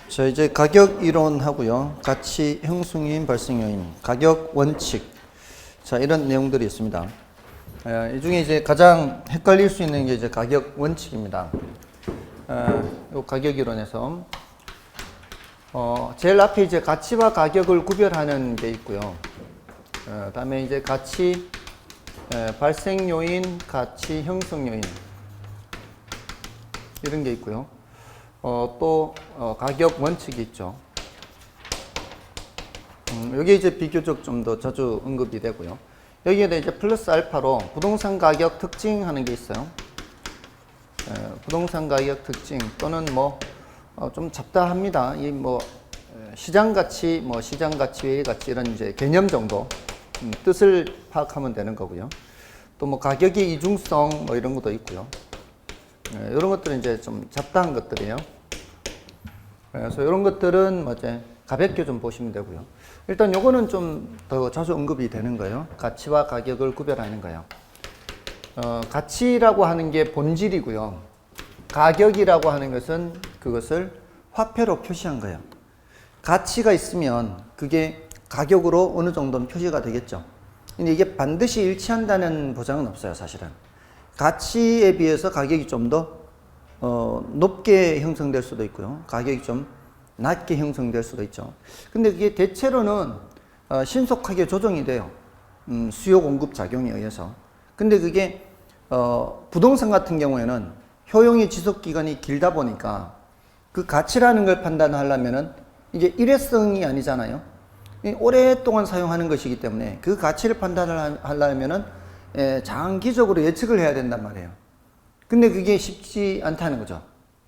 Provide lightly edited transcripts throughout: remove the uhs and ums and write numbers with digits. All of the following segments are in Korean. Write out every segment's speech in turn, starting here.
자, 이제 가격 이론하고요. 가치 형성 요인, 발생 요인, 가격 원칙. 자, 이런 내용들이 있습니다. 이 중에 이제 가장 헷갈릴 수 있는 게 이제 가격 원칙입니다. 이 가격 이론에서 제일 앞에 이제 가치와 가격을 구별하는 게 있고요. 다음에 이제 가치 발생 요인, 가치 형성 요인 이런 게 있고요. 또 가격 원칙이 있죠. 여기 이제 비교적 좀 더 자주 언급이 되고요. 여기에다 이제 플러스 알파로 부동산 가격 특징 하는 게 있어요. 부동산 가격 특징 또는 뭐 좀 잡다합니다. 이 뭐 시장 가치, 뭐 시장 가치, 외의 가치 이런 이제 개념 정도 뜻을 파악하면 되는 거고요. 또 뭐 가격의 이중성 뭐 이런 것도 있고요. 이런 것들은 이제 좀 잡다한 것들이에요. 그래서 이런 것들은 뭐 이제 가볍게 좀 보시면 되고요. 일단 요거는 좀 더 자주 언급이 되는 거예요. 가치와 가격을 구별하는 거예요. 가치라고 하는 게 본질이고요. 가격이라고 하는 것은 그것을 화폐로 표시한 거예요. 가치가 있으면 그게 가격으로 어느 정도는 표시가 되겠죠. 근데 이게 반드시 일치한다는 보장은 없어요, 사실은. 가치에 비해서 가격이 좀 더 높게 형성될 수도 있고요. 가격이 좀 낮게 형성될 수도 있죠. 근데 그게 대체로는 신속하게 조정이 돼요. 수요 공급 작용에 의해서. 근데 그게 부동산 같은 경우에는 효용의 지속 기간이 길다 보니까 그 가치라는 걸 판단하려면은 이게 일회성이 아니잖아요. 오랫동안 사용하는 것이기 때문에 그 가치를 판단을 하려면은 장기적으로 예측을 해야 된단 말이에요. 근데 그게 쉽지 않다는 거죠.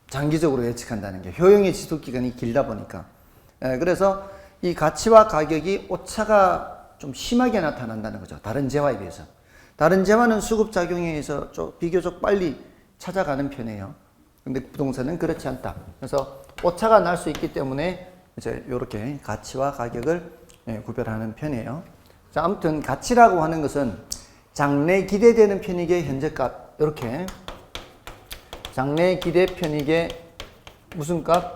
장기적으로 예측한다는 게 효용의 지속 기간이 길다 보니까. 그래서 이 가치와 가격이 오차가 좀 심하게 나타난다는 거죠. 다른 재화에 비해서. 다른 재화는 수급 작용에 의해서 좀 비교적 빨리 찾아가는 편이에요. 근데 부동산은 그렇지 않다. 그래서 오차가 날 수 있기 때문에 이제 이렇게 가치와 가격을 구별하는 편이에요. 자, 아무튼 가치라고 하는 것은 장래 기대되는 편익의 현재값 이렇게 장래 기대 편익의 무슨 값?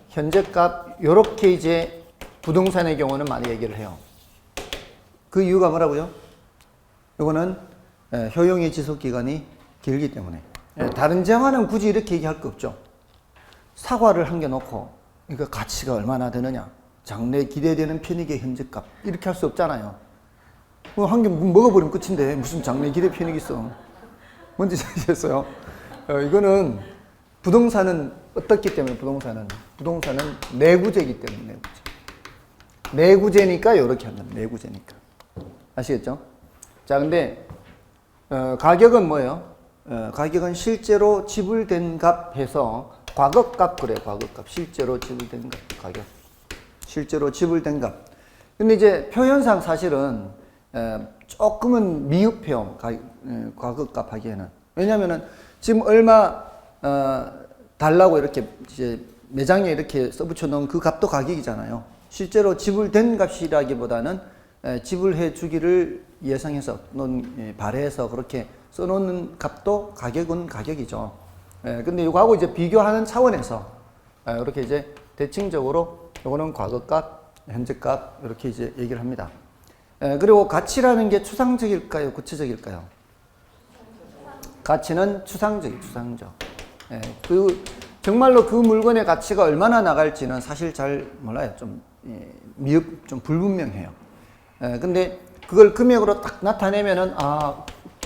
현재값 이렇게 이제 부동산의 경우는 많이 얘기를 해요. 그 이유가 뭐라고요? 이거는 효용의 지속 기간이 길기 때문에. 다른 재화는 굳이 이렇게 얘기할 거 없죠. 사과를 한 개 놓고 이거 가치가 얼마나 되느냐, 장래 기대되는 편익의 현재값 이렇게 할 수 없잖아요. 한 개 먹어버리면 끝인데 무슨 장래 기대 편익이 있어. 뭔지 아시겠어요? 이거는 부동산은 어떻기 때문에 부동산은 내구재이기 때문에 내구재니까 이렇게 한다. 내구재니까. 아시겠죠? 자, 근데 가격은 뭐예요? 가격은 실제로 지불된 값 해서 과거값 그래. 과거값. 실제로 지불된 값. 가격. 실제로 지불된 값. 근데 이제 표현상 사실은 조금은 미흡해요. 과거값 하기에는. 왜냐면은 지금 얼마 달라고 이렇게 이제 매장에 이렇게 써붙여 놓은 그 값도 가격이잖아요. 실제로 지불된 값이라기보다는 지불해 주기를 예상해서 발해해서 그렇게 써놓는 값도 가격은 가격이죠. 근데 이거하고 이제 비교하는 차원에서 이렇게 이제 대칭적으로 이거는 과거값, 현재값 이렇게 이제 얘기를 합니다. 그리고 가치라는 게 추상적일까요, 구체적일까요? 가치는 추상적. 그 정말로 그 물건의 가치가 얼마나 나갈지는 사실 잘 몰라요. 좀 좀 불분명해요. 근데 그걸 금액으로 딱 나타내면은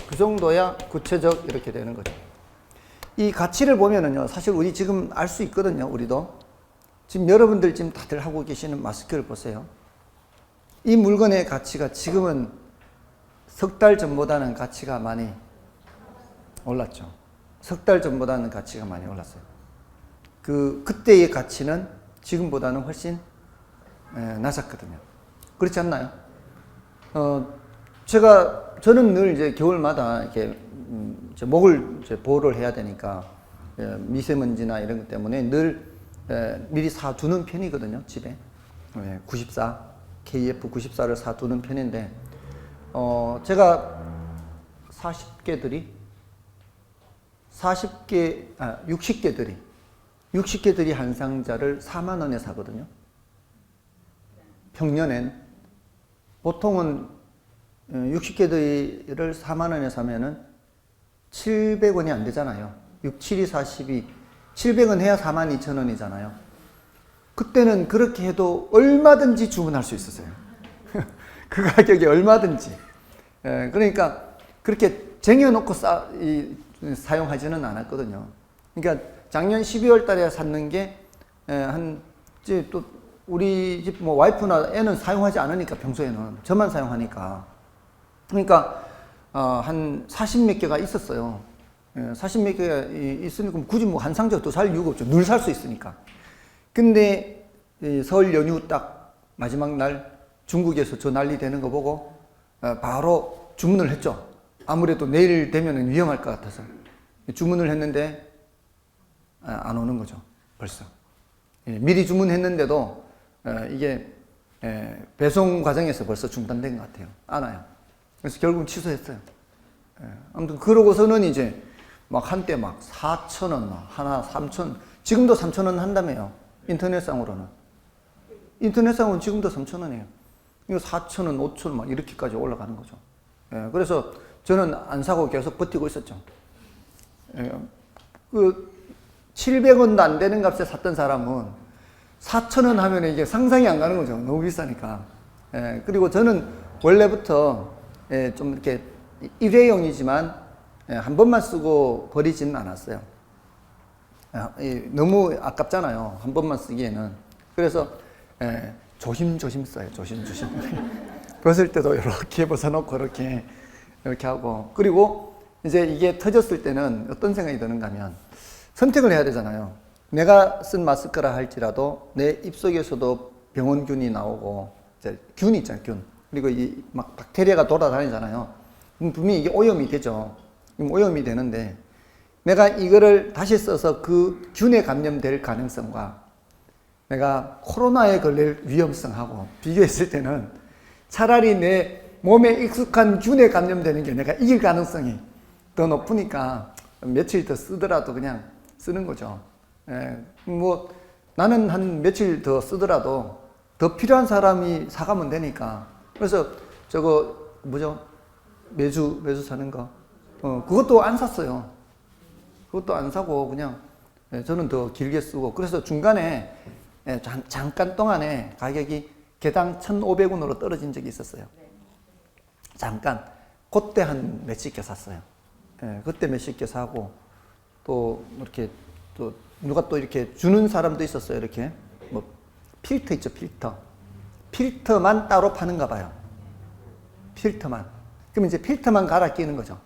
그 정도야 구체적 이렇게 되는 거죠. 이 가치를 보면은요, 사실 우리 지금 알 수 있거든요. 우리도 지금 여러분들 지금 다들 하고 계시는 마스크를 보세요. 이 물건의 가치가 지금은 석 달 전보다는 가치가 많이 올랐죠. 석 달 전보다는 가치가 많이 올랐어요. 그때의 가치는 지금보다는 훨씬 낮았거든요. 그렇지 않나요? 저는 늘 이제 겨울마다 이렇게 목을 이제 보호를 해야 되니까 미세먼지나 이런 것 때문에 늘 미리 사두는 편이거든요. 집에 94 KF94를 사두는 편인데 제가 60개들이 60개들이 한 상자를 4만 원에 사거든요. 평년엔. 보통은 60개들을 4만 원에 사면은 700원이 안 되잖아요. 6, 7이 42. 700원 해야 4만 2천 원이잖아요. 그때는 그렇게 해도 얼마든지 주문할 수 있었어요. 그 가격에 얼마든지. 그러니까 그렇게 쟁여놓고 사용하지는 않았거든요. 그러니까 작년 12월 달에 샀는 게, 이제 또 우리 집 뭐 와이프나 애는 사용하지 않으니까 평소에는. 저만 사용하니까. 그러니까, 한 40몇 개가 있었어요. 40몇 개가 있으니까 굳이 뭐 한 상자가 또 살 이유가 없죠. 늘 살 수 있으니까. 근데 설 연휴 딱 마지막 날 중국에서 저 난리 되는 거 보고 바로 주문을 했죠. 아무래도 내일 되면 위험할 것 같아서. 주문을 했는데 안 오는 거죠. 벌써. 미리 주문했는데도 이게 배송 과정에서 벌써 중단된 것 같아요. 안 와요. 그래서 결국은 취소했어요. 아무튼 그러고서는 이제 막 한때 막 4,000원, 하나 3,000원, 지금도 3,000원 한다며요. 인터넷상으로는. 인터넷상으로는 지금도 3,000원이에요. 이거 4,000원, 5,000원 막 이렇게까지 올라가는 거죠. 그래서 저는 안 사고 계속 버티고 있었죠. 그 700원도 안 되는 값에 샀던 사람은 4,000원 하면 이게 상상이 안 가는 거죠. 너무 비싸니까. 그리고 저는 원래부터 좀 이렇게 일회용이지만 한 번만 쓰고 버리지는 않았어요. 너무 아깝잖아요. 한 번만 쓰기에는. 그래서 조심조심 써요. 조심조심. 벗을 때도 이렇게 벗어놓고 이렇게 하고. 그리고 이제 이게 터졌을 때는 어떤 생각이 드는가 하면 선택을 해야 되잖아요. 내가 쓴 마스크라 할지라도 내 입속에서도 병원균이 나오고, 이제 균이 있잖아요, 균. 그리고 이 막 박테리아가 돌아다니잖아요. 그럼 분명히 이게 오염이 되죠. 그럼 오염이 되는데 내가 이거를 다시 써서 그 균에 감염될 가능성과 내가 코로나에 걸릴 위험성하고 비교했을 때는 차라리 내 몸에 익숙한 균에 감염되는 게 내가 이길 가능성이 더 높으니까 며칠 더 쓰더라도 그냥 쓰는 거죠. 뭐 나는 한 며칠 더 쓰더라도 더 필요한 사람이 사가면 되니까. 그래서 저거 뭐죠? 매주 사는 거. 그것도 안 샀어요. 그것도 안 사고 그냥 저는 더 길게 쓰고. 그래서 중간에 잠깐 동안에 가격이 개당 1,500원으로 떨어진 적이 있었어요. 잠깐. 그때 한 몇십 개 샀어요. 그때 몇십 개 사고, 또 이렇게 또 누가 또 이렇게 주는 사람도 있었어요. 이렇게 뭐 필터 있죠, 필터. 필터만 따로 파는가 봐요. 필터만. 그럼 이제 필터만 갈아 끼는 거죠.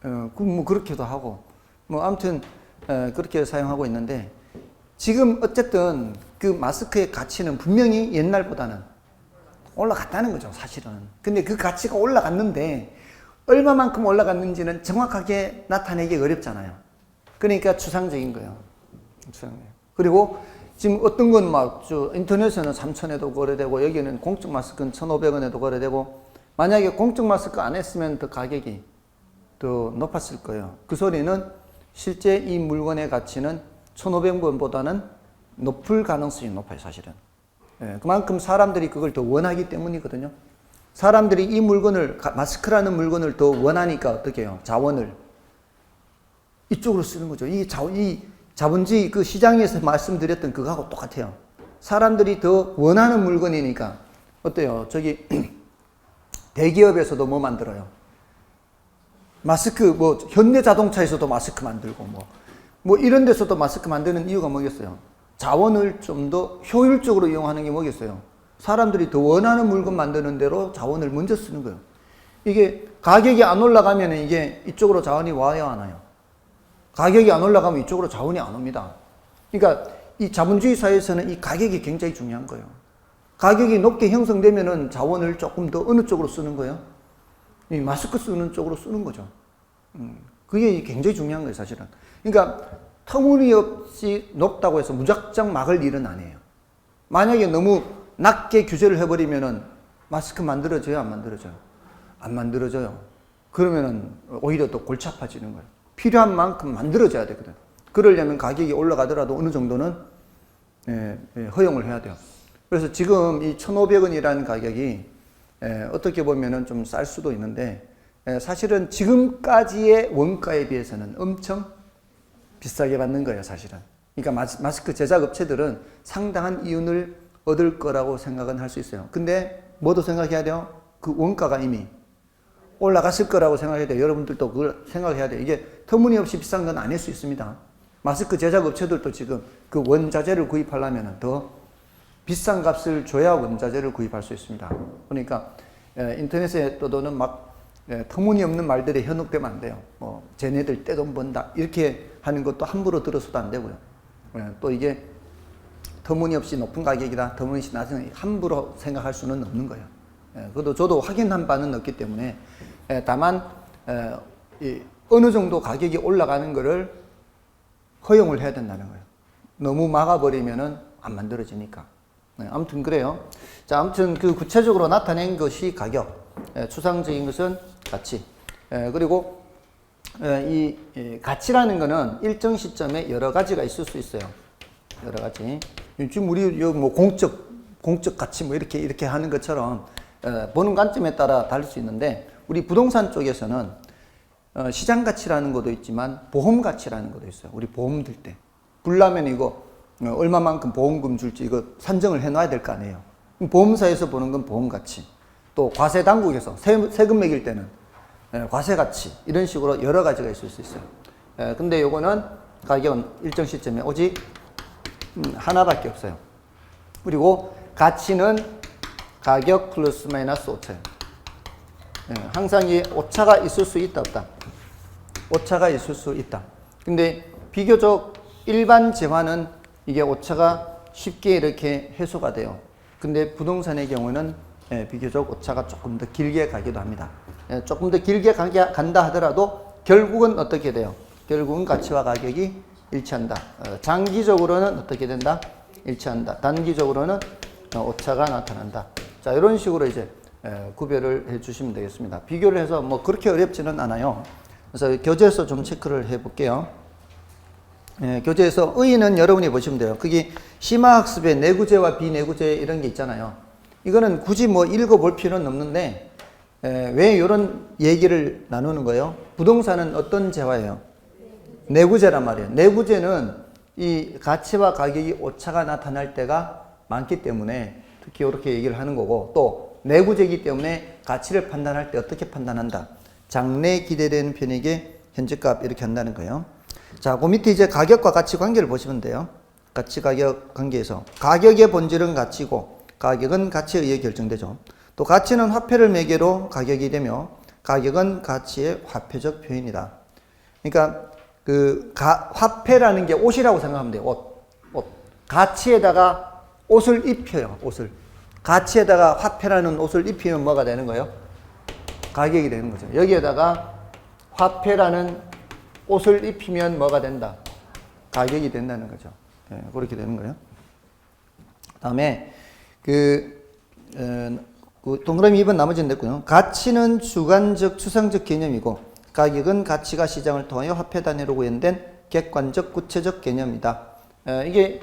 뭐 그렇게도 하고, 뭐 아무튼 그렇게 사용하고 있는데, 지금 어쨌든 그 마스크의 가치는 분명히 옛날보다는 올라갔다는 거죠, 사실은. 근데 그 가치가 올라갔는데 얼마만큼 올라갔는지는 정확하게 나타내기 어렵잖아요. 그러니까 추상적인 거예요. 그리고 지금 어떤 건 막 인터넷에는 3,000원에도 거래되고, 여기는 공적 마스크는 1,500원에도 거래되고, 만약에 공적 마스크 안 했으면 더 가격이 더 높았을 거예요. 그 소리는 실제 이 물건의 가치는 1,500원보다는 높을 가능성이 높아요, 사실은. 그만큼 사람들이 그걸 더 원하기 때문이거든요. 사람들이 이 물건을, 마스크라는 물건을 더 원하니까 어떻게 해요? 자원을 이쪽으로 쓰는 거죠. 이 자본주의 그 시장에서 말씀드렸던 그거하고 똑같아요. 사람들이 더 원하는 물건이니까. 어때요? 저기 대기업에서도 뭐 만들어요? 마스크, 뭐 현대자동차에서도 마스크 만들고, 뭐 이런 데서도 마스크 만드는 이유가 뭐겠어요? 자원을 좀 더 효율적으로 이용하는 게 뭐겠어요? 사람들이 더 원하는 물건 만드는 대로 자원을 먼저 쓰는 거예요. 이게 가격이 안 올라가면 이게 이쪽으로 자원이 와야 하나요? 가격이 안 올라가면 이쪽으로 자원이 안 옵니다. 그러니까 이 자본주의 사회에서는 이 가격이 굉장히 중요한 거예요. 가격이 높게 형성되면은 자원을 조금 더 어느 쪽으로 쓰는 거예요? 이 마스크 쓰는 쪽으로 쓰는 거죠. 그게 굉장히 중요한 거예요, 사실은. 그러니까 터무니없이 높다고 해서 무작정 막을 일은 아니에요. 만약에 너무 낮게 규제를 해버리면은 마스크 만들어져요, 안 만들어져요? 안 만들어져요. 그러면은 오히려 더 골치 아파지는 거예요. 필요한 만큼 만들어져야 되거든. 그러려면 가격이 올라가더라도 어느 정도는 허용을 해야 돼요. 그래서 지금 이 1,500원이라는 가격이 어떻게 보면은 좀 쌀 수도 있는데 사실은 지금까지의 원가에 비해서는 엄청 비싸게 받는 거예요, 사실은. 그러니까 마스크 제작 업체들은 상당한 이윤을 얻을 거라고 생각은 할 수 있어요. 근데 뭐도 생각해야 돼요? 그 원가가 이미 올라갔을 거라고 생각해야 돼요. 여러분들도 그걸 생각해야 돼요. 이게 터무니없이 비싼 건 아닐 수 있습니다. 마스크 제작 업체들도 지금 그 원자재를 구입하려면 더 비싼 값을 줘야 원자재를 구입할 수 있습니다. 그러니까 인터넷에 떠도는 막 터무니없는 말들이 현혹되면 안 돼요. 뭐 쟤네들 떼돈 번다 이렇게 하는 것도 함부로 들어서도 안 되고요. 또 이게 터무니없이 높은 가격이다, 터무니없이 낮은 함부로 생각할 수는 없는 거예요. 그래도 저도 확인한 바는 없기 때문에 다만 어느 정도 가격이 올라가는 것을 허용을 해야 된다는 거예요. 너무 막아버리면은 안 만들어지니까. 아무튼 그래요. 자, 아무튼 그 구체적으로 나타낸 것이 가격, 추상적인 것은 가치. 그리고 이 가치라는 거는 일정 시점에 여러 가지가 있을 수 있어요. 여러 가지. 지금 우리 뭐 공적 가치 뭐 이렇게 하는 것처럼 보는 관점에 따라 다를 수 있는데 우리 부동산 쪽에서는 시장 가치라는 것도 있지만 보험 가치라는 것도 있어요. 우리 보험 들 때 불나면 이거 얼마만큼 보험금 줄지 이거 산정을 해놔야 될 거 아니에요. 보험사에서 보는 건 보험 가치, 또 과세 당국에서 세금 매길 때는 과세 가치, 이런 식으로 여러 가지가 있을 수 있어요. 근데 요거는 가격은 일정 시점에 오직 하나밖에 없어요. 그리고 가치는 가격 플러스 마이너스 오차예요. 항상 이 오차가 있을 수 있다 없다. 오차가 있을 수 있다. 근데 비교적 일반 재화는 이게 오차가 쉽게 이렇게 해소가 돼요. 근데 부동산의 경우는 비교적 오차가 조금 더 길게 가기도 합니다. 조금 더 길게 간다 하더라도 결국은 어떻게 돼요? 결국은 가치와 가격이 일치한다. 장기적으로는 어떻게 된다? 일치한다. 단기적으로는 오차가 나타난다. 자, 이런 식으로 이제 구별을 해 주시면 되겠습니다. 비교를 해서 뭐 그렇게 어렵지는 않아요. 그래서 교재에서 좀 체크를 해 볼게요. 교재에서 의의는 여러분이 보시면 돼요. 그게 심화학습의 내구재와 비내구재 이런 게 있잖아요. 이거는 굳이 뭐 읽어볼 필요는 없는데 왜 이런 얘기를 나누는 거예요? 부동산은 어떤 재화예요? 내구재란 말이에요. 내구재는 이 가치와 가격이 오차가 나타날 때가 많기 때문에 특히 이렇게 얘기를 하는 거고, 또 내구재이기 때문에 가치를 판단할 때 어떻게 판단한다? 장래 기대되는 편익의 현재값 이렇게 한다는 거예요. 자, 그 밑에 이제 가격과 가치 관계를 보시면 돼요. 가치 가격 관계에서 가격의 본질은 가치고 가격은 가치에 의해 결정되죠. 또 가치는 화폐를 매개로 가격이 되며 가격은 가치의 화폐적 표현이다. 그러니까 그 화폐라는 게 옷이라고 생각하면 돼요. 옷. 가치에다가 옷을 입혀요. 옷을. 가치에다가 화폐라는 옷을 입히면 뭐가 되는 거예요? 가격이 되는 거죠. 여기에다가 화폐라는 옷을 입히면 뭐가 된다? 가격이 된다는 거죠. 그렇게 되는 거예요. 다음에 동그라미 2번 나머지는 됐고요. 가치는 주관적 추상적 개념이고 가격은 가치가 시장을 통하여 화폐 단위로 구현된 객관적 구체적 개념이다. 이게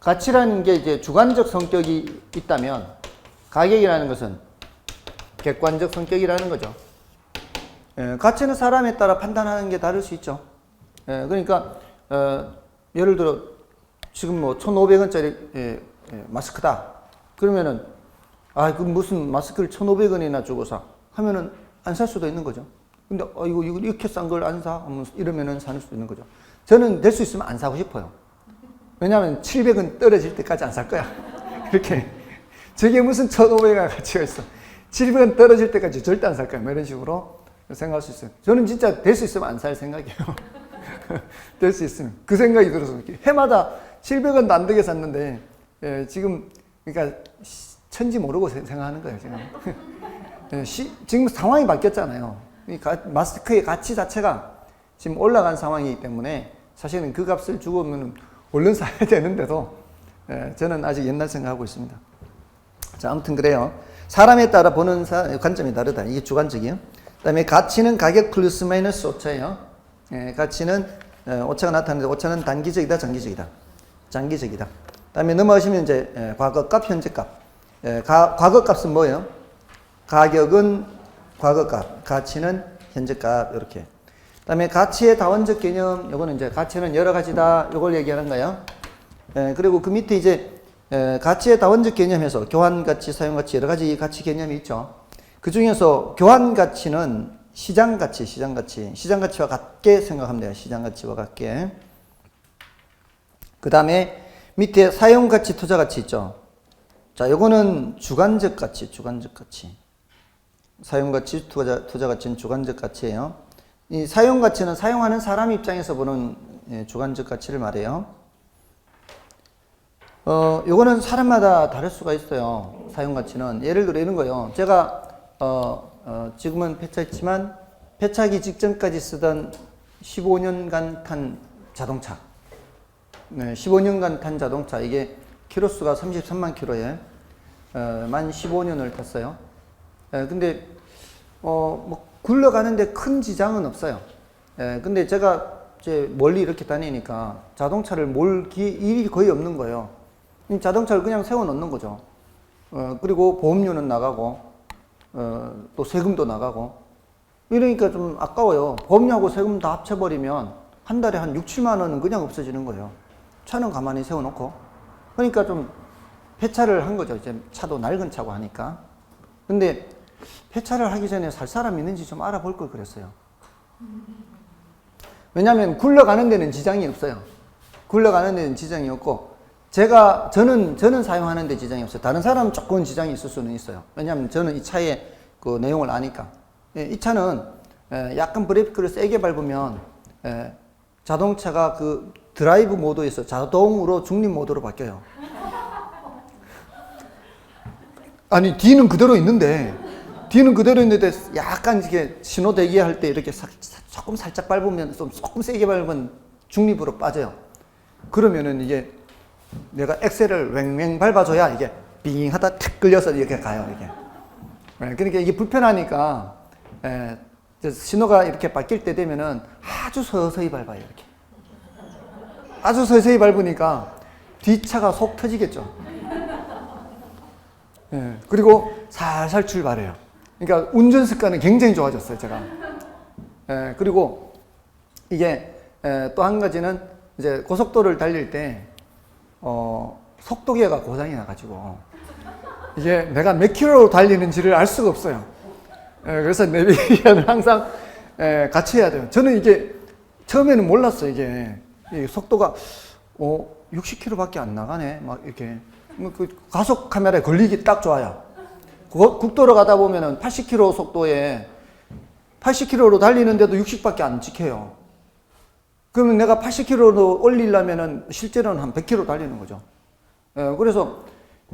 가치라는 게 이제 주관적 성격이 있다면 가격이라는 것은 객관적 성격이라는 거죠. 가치는 사람에 따라 판단하는 게 다를 수 있죠. 그러니까 예를 들어 지금 뭐 1,500원짜리 마스크다. 그러면은 그 무슨 마스크를 1,500원이나 주고 사 하면은 안 살 수도 있는 거죠. 근데 이거 이렇게 싼 걸 안 사? 이러면은 살 수도 있는 거죠. 저는 될 수 있으면 안 사고 싶어요. 왜냐하면 700원 떨어질 때까지 안 살 거야. 이렇게 저게 무슨 1,500원 가치가 있어. 700원 떨어질 때까지 절대 안 살 거야. 뭐 이런 식으로 생각할 수 있어요. 저는 진짜 될 수 있으면 안 살 생각이에요. 될 수 있으면. 그 생각이 들어서 해마다 700원도 안 되게 샀는데 지금 그러니까 천지 모르고 생각하는 거예요. 지금. 지금 상황이 바뀌었잖아요. 마스크의 가치 자체가 지금 올라간 상황이기 때문에 사실은 그 값을 주고면 얼른 사야 되는데도 저는 아직 옛날 생각하고 있습니다. 자, 아무튼 그래요. 사람에 따라 보는 관점이 다르다. 이게 주관적이에요. 그 다음에 가치는 가격 플러스 마이너스 오차예요. 가치는 오차가 나타나는데 오차는 단기적이다, 장기적이다. 장기적이다. 다음에 넘어가시면 이제 과거값, 현재값. 과거값은 뭐예요? 가격은 과거값, 가치는 현재값 이렇게. 그다음에 가치의 다원적 개념, 요거는 이제 가치는 여러 가지다. 요걸 얘기하는 거예요. 그리고 그 밑에 이제 가치의 다원적 개념에서 교환 가치, 사용 가치 여러 가지 가치 개념이 있죠. 그 중에서 교환 가치는 시장 가치와 같게 생각하면 돼요. 시장 가치와 같게. 그 다음에 밑에 사용 가치, 투자 가치 있죠. 자, 요거는 주관적 가치. 사용 가치, 투자 가치는 주관적 가치예요. 이 사용 가치는 사용하는 사람 입장에서 보는 주관적 가치를 말해요. 요거는 사람마다 다를 수가 있어요. 사용 가치는. 예를 들어 이런 거예요. 제가 지금은 폐차했지만 폐차하기 직전까지 쓰던 15년간 탄 자동차. 15년간 탄 자동차. 이게 키로수가 33만 킬로에 만 15년을 탔어요. 근데 뭐 굴러가는데 큰 지장은 없어요. 근데 제가 이제 멀리 이렇게 다니니까 자동차를 몰 일이 거의 없는 거예요. 자동차를 그냥 세워 놓는 거죠. 그리고 보험료는 나가고 또 세금도 나가고 이러니까 좀 아까워요. 보험료하고 세금 다 합쳐버리면 한 달에 한 6, 7만 원은 그냥 없어지는 거예요. 차는 가만히 세워놓고. 그러니까 좀 폐차를 한 거죠. 이제 차도 낡은 차고 하니까. 근데 폐차를 하기 전에 살 사람 있는지 좀 알아볼 걸 그랬어요. 왜냐하면 굴러가는 데는 지장이 없어요. 굴러가는 데는 지장이 없고 저는 사용하는 데 지장이 없어요. 다른 사람은 조금 지장이 있을 수는 있어요. 왜냐하면 저는 이 차의 그 내용을 아니까. 이 차는 약간 브레이크를 세게 밟으면 자동차가 그 드라이브 모드에서 자동으로 중립 모드로 바뀌어요. 아니 뒤는 그대로 있는데 약간 이렇게 신호 대기할 때 이렇게 조금 살짝 밟으면 조금 세게 밟으면 중립으로 빠져요. 그러면은 이게 내가 엑셀을 왱왱 밟아줘야 이게 빙 하다 탁 끌려서 이렇게 가요, 이게. 그러니까 이게 불편하니까, 신호가 이렇게 바뀔 때 되면은 아주 서서히 밟아요, 이렇게. 아주 서서히 밟으니까 뒷차가 속 터지겠죠. 그리고 살살 출발해요. 그러니까 운전 습관은 굉장히 좋아졌어요, 제가. 그리고 이게 또 한 가지는 이제 고속도로를 달릴 때 속도계가 고장이 나가지고 이게 내가 몇 킬로로 달리는지를 알 수가 없어요. 그래서 내비게이션을 항상 같이 해야 돼요. 저는 이게 처음에는 몰랐어요. 이게 속도가 60km밖에 안 나가네. 막 이렇게 그 가속 카메라에 걸리기 딱 좋아요. 국도로 가다 보면은 80km 속도에 80km로 달리는데도 60밖에 안 찍혀요. 그러면 내가 80km로 올리려면은 실제로는 한 100km 달리는 거죠. 그래서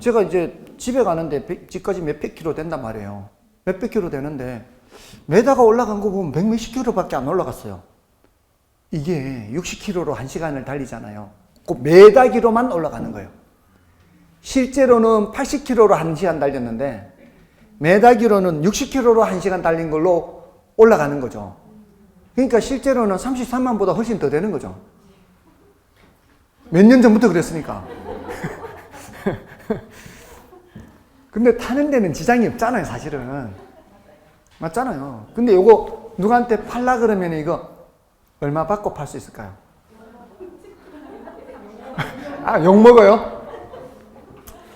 제가 이제 집에 가는데 집까지 몇백 킬로 된단 말이에요. 몇백 킬로 되는데 메다가 올라간 거 보면 100몇십 킬로밖에 안 올라갔어요. 이게 60km로 1시간을 달리잖아요. 그 메다기로만 올라가는 거예요. 실제로는 80km로 1시간 달렸는데 메다기로는 60km로 1시간 달린 걸로 올라가는 거죠. 그러니까 실제로는 33만보다 훨씬 더 되는 거죠. 몇 년 전부터 그랬으니까. 근데 타는 데는 지장이 없잖아요, 사실은. 맞잖아요. 근데 요거 누구한테 팔라 그러면 이거 얼마 받고 팔 수 있을까요? 아, 욕 먹어요?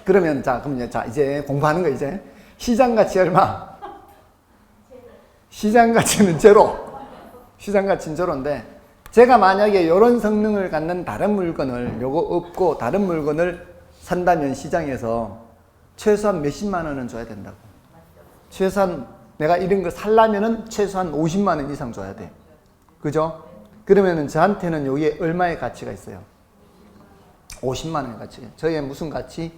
그러면 그럼 이제 공부하는 거 이제. 시장 가치 얼마? 시장 가치는 제로. 시장 가치는 제로인데 제가 만약에 이런 성능을 갖는 다른 물건을 요거 없고 다른 물건을 산다면 시장에서 최소한 몇십만 원은 줘야 된다고. 최소한 내가 이런 거 살려면은 최소한 50만 원 이상 줘야 돼. 그죠? 그러면은 저한테는 여기에 얼마의 가치가 있어요? 50만 원의 가치. 저의 무슨 가치?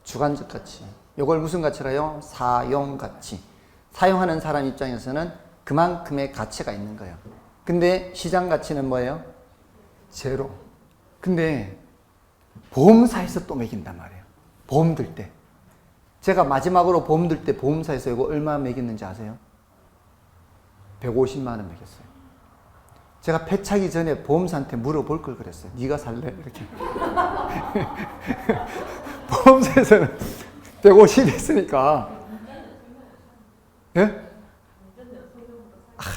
주관적 가치. 이걸 무슨 가치라요? 사용 가치. 사용하는 사람 입장에서는 그만큼의 가치가 있는 거예요. 근데 시장 가치는 뭐예요? 제로. 근데 보험사에서 또 매긴단 말이에요. 보험 들 때. 제가 마지막으로 보험 들 때 보험사에서 이거 얼마 매겼는지 아세요? 150만 원 매겼어요. 제가 폐차기 전에 보험사한테 물어볼 걸 그랬어요. 네가 살래? 이렇게. 보험사에서는 150 했으니까. 예?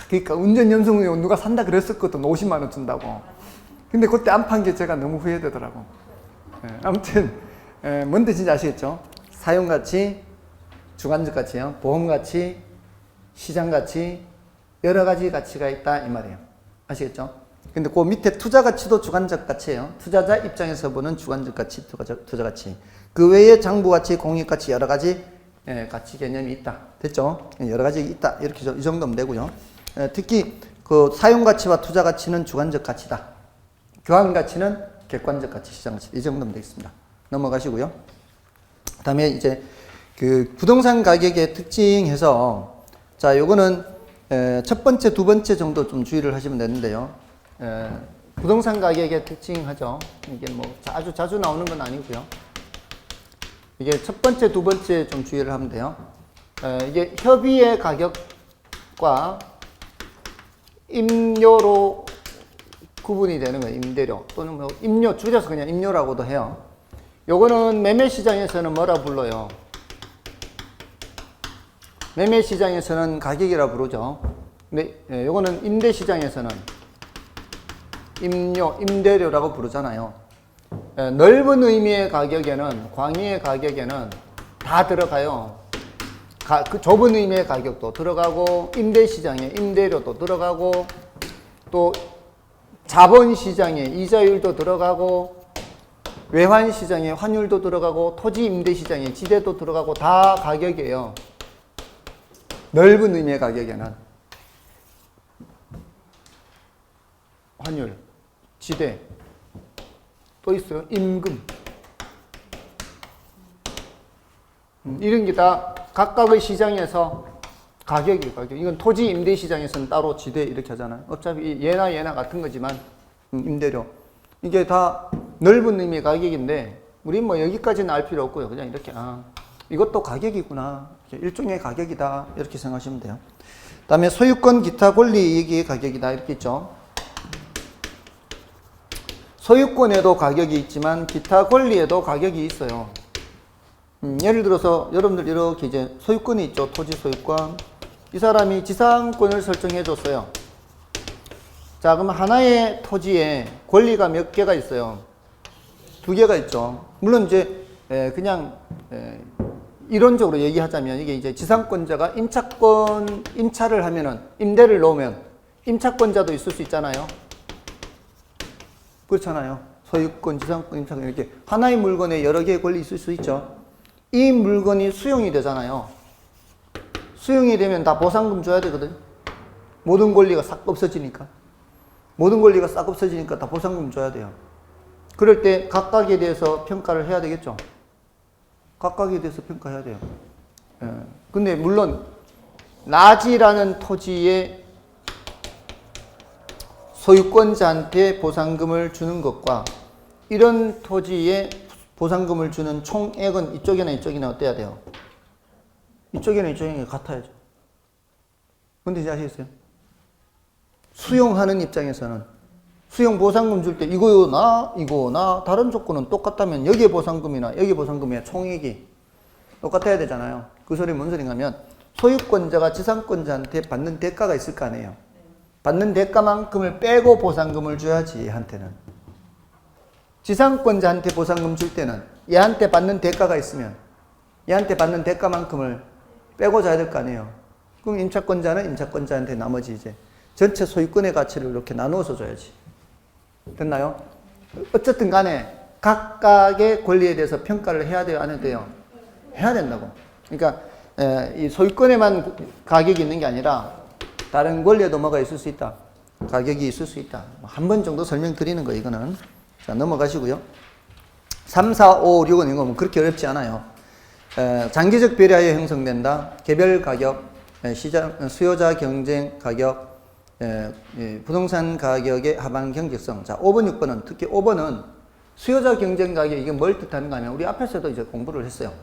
그러니까 운전 연수는 누가 산다 그랬었거든. 50만 원 준다고. 근데 그때 안 판 게 제가 너무 후회되더라고. 예, 아무튼 뭔데 진짜 아시겠죠? 사용가치, 주관적 가치요. 보험가치, 시장가치, 여러 가지 가치가 있다 이 말이에요. 아시겠죠? 근데 그 밑에 투자가치도 주관적 가치예요. 투자자 입장에서 보는 주관적 가치, 투자가치. 그 외에 장부가치, 공익가치 여러 가지 가치 개념이 있다. 됐죠? 여러 가지 있다. 이렇게 이 정도면 되고요. 특히 그 사용가치와 투자가치는 주관적 가치다. 교환가치는 객관적 가치, 시장가치. 이 정도면 되겠습니다. 넘어가시고요. 그 다음에 이제 그 부동산 가격의 특징해서 자, 요거는 첫 번째, 두 번째 정도 좀 주의를 하시면 되는데요. 부동산 가격의 특징하죠. 이게 뭐 자주 나오는 건 아니고요. 이게 첫 번째, 두 번째 좀 주의를 하면 돼요. 이게 협의의 가격과 임료로 구분이 되는 거예요. 임대료 또는 뭐 임료, 줄여서 그냥 임료라고도 해요. 요거는 매매 시장에서는 뭐라 불러요? 매매 시장에서는 가격이라 부르죠. 근데 요거는 임대 시장에서는 임료, 임대료라고 부르잖아요. 넓은 의미의 가격에는, 광의의 가격에는 다 들어가요. 그 좁은 의미의 가격도 들어가고, 임대 시장에 임대료도 들어가고, 또 자본 시장에 이자율도 들어가고, 외환 시장에 환율도 들어가고, 토지 임대 시장에 지대도 들어가고, 다 가격이에요. 넓은 의미의 가격에는 환율, 지대, 또 있어요. 임금. 이런 게 다 각각의 시장에서 가격. 이건 토지 임대 시장에서는 따로 지대 이렇게 하잖아요. 어차피 얘나 같은 거지만 임대료. 이게 다 넓은 의미의 가격인데 우리 뭐 여기까지는 알 필요 없고요. 그냥 이렇게 이것도 가격이구나. 일종의 가격이다. 이렇게 생각하시면 돼요. 그 다음에 소유권 기타 권리 이익의 가격이다. 이렇게 있죠. 소유권에도 가격이 있지만 기타 권리에도 가격이 있어요. 예를 들어서 여러분들 이렇게 이제 소유권이 있죠. 토지 소유권. 이 사람이 지상권을 설정해 줬어요. 자, 그럼 하나의 토지에 권리가 몇 개가 있어요? 2개가 있죠. 물론 이제 그냥 이론적으로 얘기하자면 이게 이제 지상권자가 임차를 하면은 임대를 놓으면 임차권자도 있을 수 있잖아요. 그렇잖아요. 소유권, 지상권, 임차권 이렇게 하나의 물건에 여러 개의 권리 있을 수 있죠. 이 물건이 수용이 되잖아요. 수용이 되면 다 보상금 줘야 되거든. 모든 권리가 싹 없어지니까. 모든 권리가 싹 없어지니까 다 보상금 줘야 돼요. 그럴 때 각각에 대해서 평가를 해야 되겠죠. 각각에 대해서 평가해야 돼요. 근데 물론 나지라는 토지의 소유권자한테 보상금을 주는 것과 이런 토지에 보상금을 주는 총액은 이쪽이나 이쪽이나 어때야 돼요? 이쪽이나 이쪽이나 같아야죠. 근데 이제 아시겠어요? 수용하는 입장에서는 수용 보상금 줄 때 이거나 다른 조건은 똑같다면 여기에 보상금이나 여기 보상금이나 총액이 똑같아야 되잖아요. 그 소리 뭔 소리가 하면 소유권자가 지상권자한테 받는 대가가 있을 거 아니에요. 받는 대가만큼을 빼고 보상금을 줘야지 얘한테는. 지상권자한테 보상금 줄 때는 얘한테 받는 대가가 있으면 얘한테 받는 대가만큼을 빼고 줘야 될 거 아니에요. 그럼 임차권자는 임차권자한테 나머지 이제 전체 소유권의 가치를 이렇게 나누어서 줘야지. 됐나요? 어쨌든 간에 각각의 권리에 대해서 평가를 해야 돼요? 안 해도 돼요? 해야 된다고. 그러니까 이 소유권에만 가격이 있는 게 아니라 다른 권리에도 뭐가 있을 수 있다. 가격이 있을 수 있다. 한 번 정도 설명드리는 거예요. 이거는. 자, 넘어가시고요. 3, 4, 5, 6은 이거 뭐 그렇게 어렵지 않아요. 장기적 배려하여 형성된다. 개별 가격, 시장, 수요자 경쟁 가격, 부동산 가격의 하방 경직성. 자, 5번, 6번은, 특히 5번은 수요자 경쟁 가격, 이게 뭘 뜻하는가 하면, 우리 앞에서도 이제 공부를 했어요.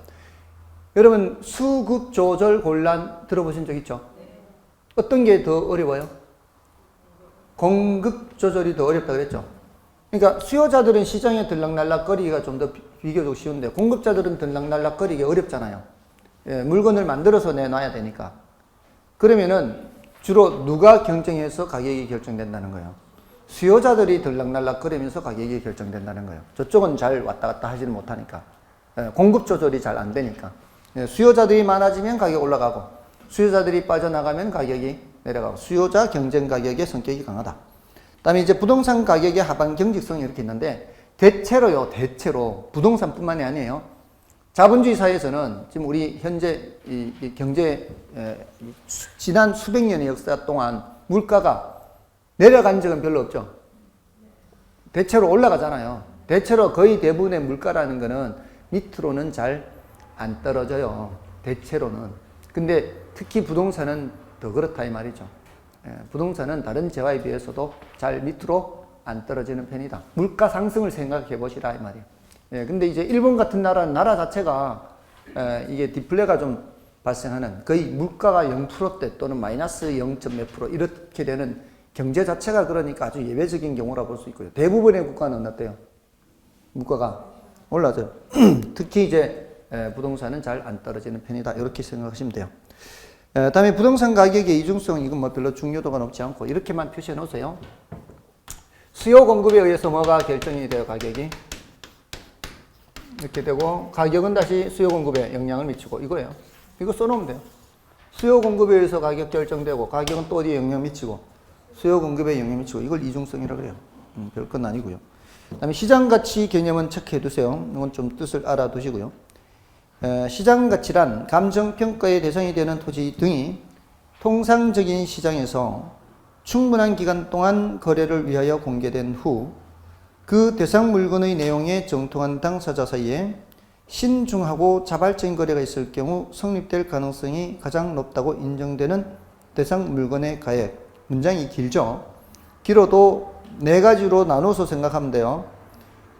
여러분, 수급 조절 곤란 들어보신 적 있죠? 어떤 게 더 어려워요? 공급 조절이 더 어렵다 그랬죠. 그러니까 수요자들은 시장에 들락날락거리기가 좀 더 비교적 쉬운데 공급자들은 들락날락거리기 어렵잖아요. 예, 물건을 만들어서 내놔야 되니까. 그러면은 주로 누가 경쟁해서 가격이 결정된다는 거예요. 수요자들이 들락날락거리면서 가격이 결정된다는 거예요. 저쪽은 잘 왔다 갔다 하지는 못하니까. 예, 공급 조절이 잘 안 되니까. 예, 수요자들이 많아지면 가격이 올라가고 수요자들이 빠져나가면 가격이 내려가고 수요자 경쟁 가격의 성격이 강하다. 그다음에 이제 부동산 가격의 하방 경직성이 이렇게 있는데 대체로 부동산뿐만이 아니에요. 자본주의 사회에서는 지금 우리 현재 이 경제 지난 수백 년의 역사 동안 물가가 내려간 적은 별로 없죠. 대체로 올라가잖아요. 대체로 거의 대부분의 물가라는 거는 밑으로는 잘 안 떨어져요. 대체로는. 근데 특히 부동산은 더 그렇다 이 말이죠. 부동산은 다른 재화에 비해서도 잘 밑으로 안 떨어지는 편이다. 물가 상승을 생각해 보시라 이 말이에요. 근데 이제 일본 같은 나라 자체가 이게 디플레가 좀 발생하는 거의 물가가 0%대 또는 마이너스 0. 몇 프로 이렇게 되는 경제 자체가 그러니까 아주 예외적인 경우라 볼 수 있고요. 대부분의 국가는 어때요? 물가가 올라져요. 특히 이제 부동산은 잘 안 떨어지는 편이다. 이렇게 생각하시면 돼요. 다음에 부동산 가격의 이중성, 이건 뭐 별로 중요도가 높지 않고 이렇게만 표시해 놓으세요. 수요 공급에 의해서 뭐가 결정이 돼요, 가격이? 이렇게 되고, 가격은 다시 수요 공급에 영향을 미치고, 이거예요. 이거 써놓으면 돼요. 수요 공급에 의해서 가격 결정되고, 가격은 또 어디에 영향 미치고, 수요 공급에 영향 미치고, 이걸 이중성이라고 그래요. 별건 아니고요. 그 다음에 시장 가치 개념은 체크해 두세요. 이건 좀 뜻을 알아두시고요. 시장 가치란 감정평가의 대상이 되는 토지 등이 통상적인 시장에서 충분한 기간 동안 거래를 위하여 공개된 후 그 대상 물건의 내용에 정통한 당사자 사이에 신중하고 자발적인 거래가 있을 경우 성립될 가능성이 가장 높다고 인정되는 대상 물건의 가액. 문장이 길죠. 길어도 네 가지로 나눠서 생각하면 돼요.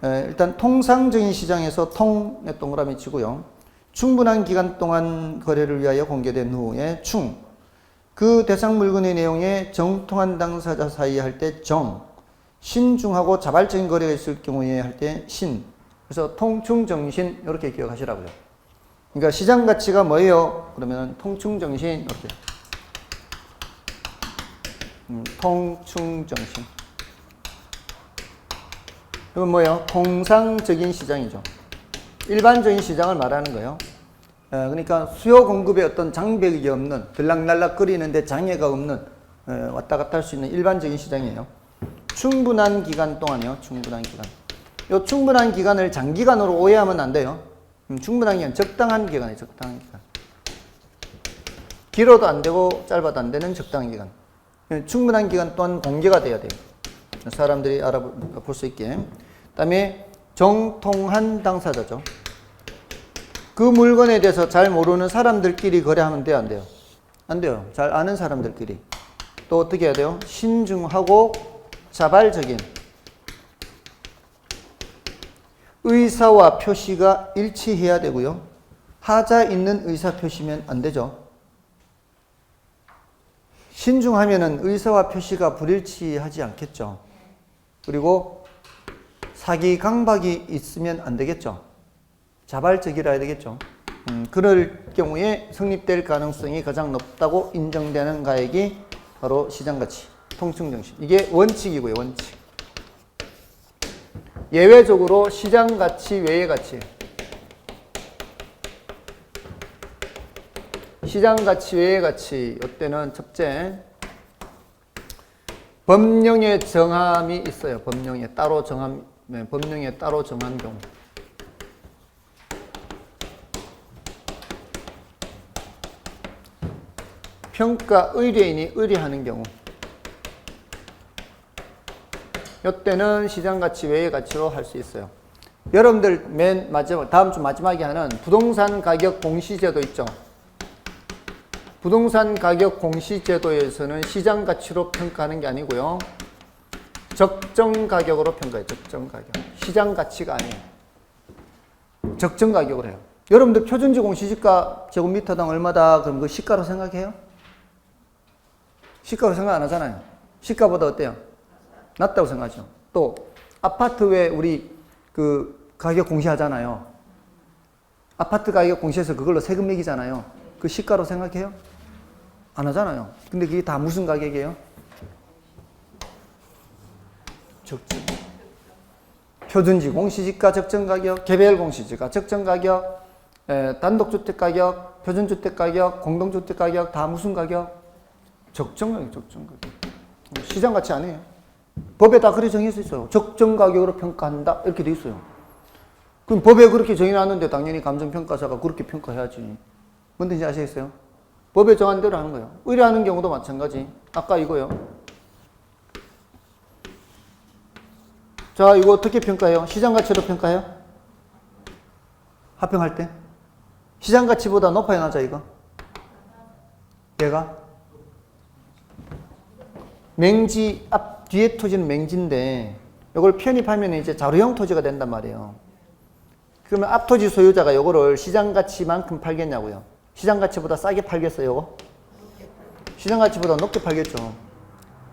일단 통상적인 시장에서 통에 동그라미 치고요. 충분한 기간 동안 거래를 위하여 공개된 후에 충. 그 대상 물건의 내용에 정통한 당사자 사이에 할 때 정. 신중하고 자발적인 거래가 있을 경우에 할 때 신. 그래서 통충정신 이렇게 기억하시라고요. 그러니까 시장 가치가 뭐예요? 그러면 통충정신 이렇게. 통충정신. 이건 뭐예요? 통상적인 시장이죠. 일반적인 시장을 말하는 거예요. 그러니까 수요 공급에 어떤 장벽이 없는, 들락날락거리는데 장애가 없는, 왔다 갔다 할 수 있는 일반적인 시장이에요. 충분한 기간 동안이요. 충분한 기간. 이 충분한 기간을 장기간으로 오해하면 안 돼요. 충분한 기간, 적당한 기간이에요. 적당한 기간. 길어도 안 되고 짧아도 안 되는 적당한 기간. 충분한 기간 동안 공개가 돼야 돼요. 사람들이 알아볼 수 있게. 그 다음에 정통한 당사자죠. 그 물건에 대해서 잘 모르는 사람들끼리 거래하면 돼요, 안 돼요? 안 돼요. 잘 아는 사람들끼리. 또 어떻게 해야 돼요? 신중하고 자발적인 의사와 표시가 일치해야 되고요. 하자 있는 의사 표시면 안 되죠. 신중하면은 의사와 표시가 불일치하지 않겠죠. 그리고 사기 강박이 있으면 안 되겠죠. 자발적이라 해야 되겠죠. 그럴 경우에 성립될 가능성이 가장 높다고 인정되는 가액이 바로 시장가치, 통충정신. 이게 원칙이고요, 원칙. 예외적으로 시장가치 외의 가치. 시장가치 외의 가치. 이때는 첫째, 법령에 정함이 있어요. 법령에 따로 정함, 법령에 따로 정한 경우. 평가 의뢰인이 의뢰하는 경우. 이때는 시장가치 외의 가치로 할 수 있어요. 여러분들 맨 마지막, 다음 주 마지막에 하는 부동산 가격 공시제도 있죠. 부동산 가격 공시제도에서는 시장가치로 평가하는 게 아니고요. 적정 가격으로 평가해요. 적정 가격. 시장가치가 아니에요. 적정 가격으로 해요. 여러분들 표준지 공시지가 제곱미터당 얼마다 그럼 그 시가로 생각해요? 시가로 생각 안 하잖아요. 시가보다 어때요? 낮다고 생각하죠. 또 아파트 왜 우리 그 가격 공시하잖아요. 아파트 가격 공시해서 그걸로 세금 매기잖아요. 그 시가로 생각해요? 안 하잖아요. 근데 그게 다 무슨 가격이에요? 적정. 표준지 공시지가 적정 가격, 개별 공시지가 적정 가격, 단독주택 가격, 표준주택 가격, 공동주택 가격 다 무슨 가격? 적정 가격, 적정 가격. 시장 가치 아니에요. 법에 다 그렇게 정해져 있어요. 적정 가격으로 평가한다 이렇게 돼 있어요. 그럼 법에 그렇게 정해놨는데 당연히 감정평가사가 그렇게 평가해야지. 뭔지 아시겠어요? 법에 정한 대로 하는 거예요. 의뢰하는 경우도 마찬가지. 아까 이거요. 자, 이거 어떻게 평가해요? 시장 가치로 평가해요? 합평할 때? 시장 가치보다 높아야 낮아, 이거? 얘가? 맹지, 뒤에 토지는 맹지인데, 이걸 편입하면 이제 자료형 토지가 된단 말이에요. 그러면 앞 토지 소유자가 이거를 시장 가치만큼 팔겠냐고요? 시장 가치보다 싸게 팔겠어요, 이거? 시장 가치보다 높게 팔겠죠.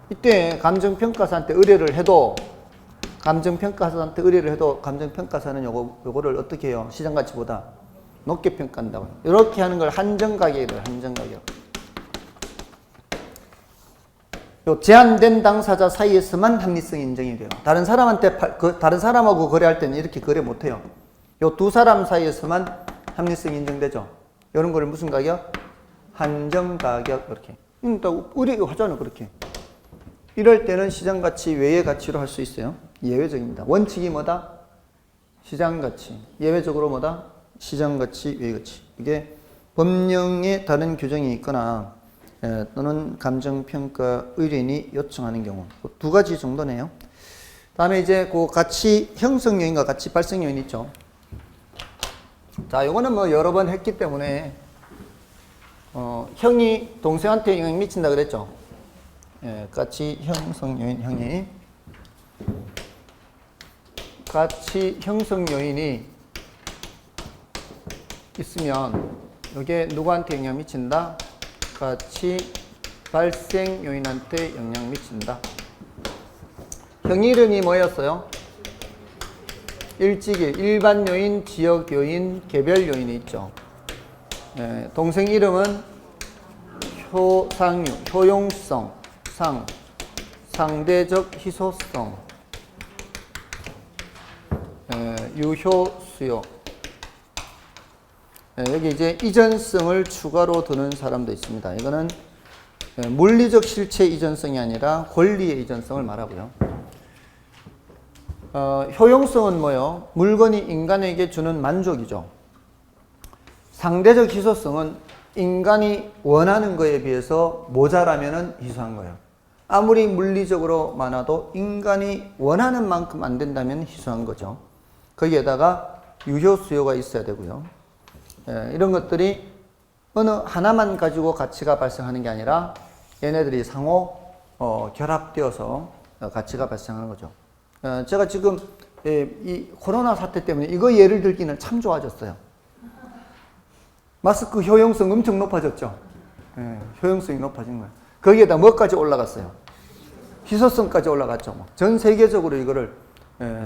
이때 감정평가사한테 의뢰를 해도 감정평가사한테 의뢰를 해도 감정평가사는 요거를 어떻게 해요? 시장 가치보다 높게 평가한다고요. 이렇게 하는 걸 한정가격이래요. 한정가격. 요 제한된 당사자 사이에서만 합리성 인정이 돼요. 다른 사람한테 다른 사람하고 거래할 때는 이렇게 거래 못 해요. 요 두 사람 사이에서만 합리성 인정되죠. 이런 거를 무슨 가격? 한정가격 이렇게. 또 의뢰하잖아요, 그렇게. 이럴 때는 시장 가치 외의 가치로 할 수 있어요. 예외적입니다. 원칙이 뭐다? 시장 가치. 예외적으로 뭐다? 시장 가치, 외의 가치. 이게 법령에 다른 규정이 있거나 또는 감정평가 의뢰인이 요청하는 경우 두 가지 정도네요. 다음에 이제 그 가치 형성 요인과 가치 발생 요인 있죠. 자, 요거는 뭐 여러 번 했기 때문에 형이 동생한테 영향 미친다 그랬죠. 가치 형성 요인 형이 가치 형성 요인이 있으면 이게 누구한테 영향 미친다? 가치 발생 요인한테 영향 미친다. 형 이름이 뭐였어요? 일찍이 일반 요인, 지역 요인, 개별 요인이 있죠. 동생 이름은 효상유, 효용성, 상대적 희소성, 유효수요. 여기 이제 이전성을 추가로 두는 사람도 있습니다. 이거는 물리적 실체 이전성이 아니라 권리의 이전성을 말하고요. 효용성은 뭐요? 물건이 인간에게 주는 만족이죠. 상대적 희소성은 인간이 원하는 거에 비해서 모자라면은 희소한 거예요. 아무리 물리적으로 많아도 인간이 원하는 만큼 안 된다면 희소한 거죠. 거기에다가 유효수요가 있어야 되고요. 이런 것들이 어느 하나만 가지고 가치가 발생하는 게 아니라 얘네들이 상호 결합되어서 가치가 발생하는 거죠. 제가 지금 이 코로나 사태 때문에 이거 예를 들기는 참 좋아졌어요. 마스크 효용성 엄청 높아졌죠. 효용성이 높아진 거예요. 거기에다 뭐까지 올라갔어요? 희소성까지 올라갔죠. 전 세계적으로 이거를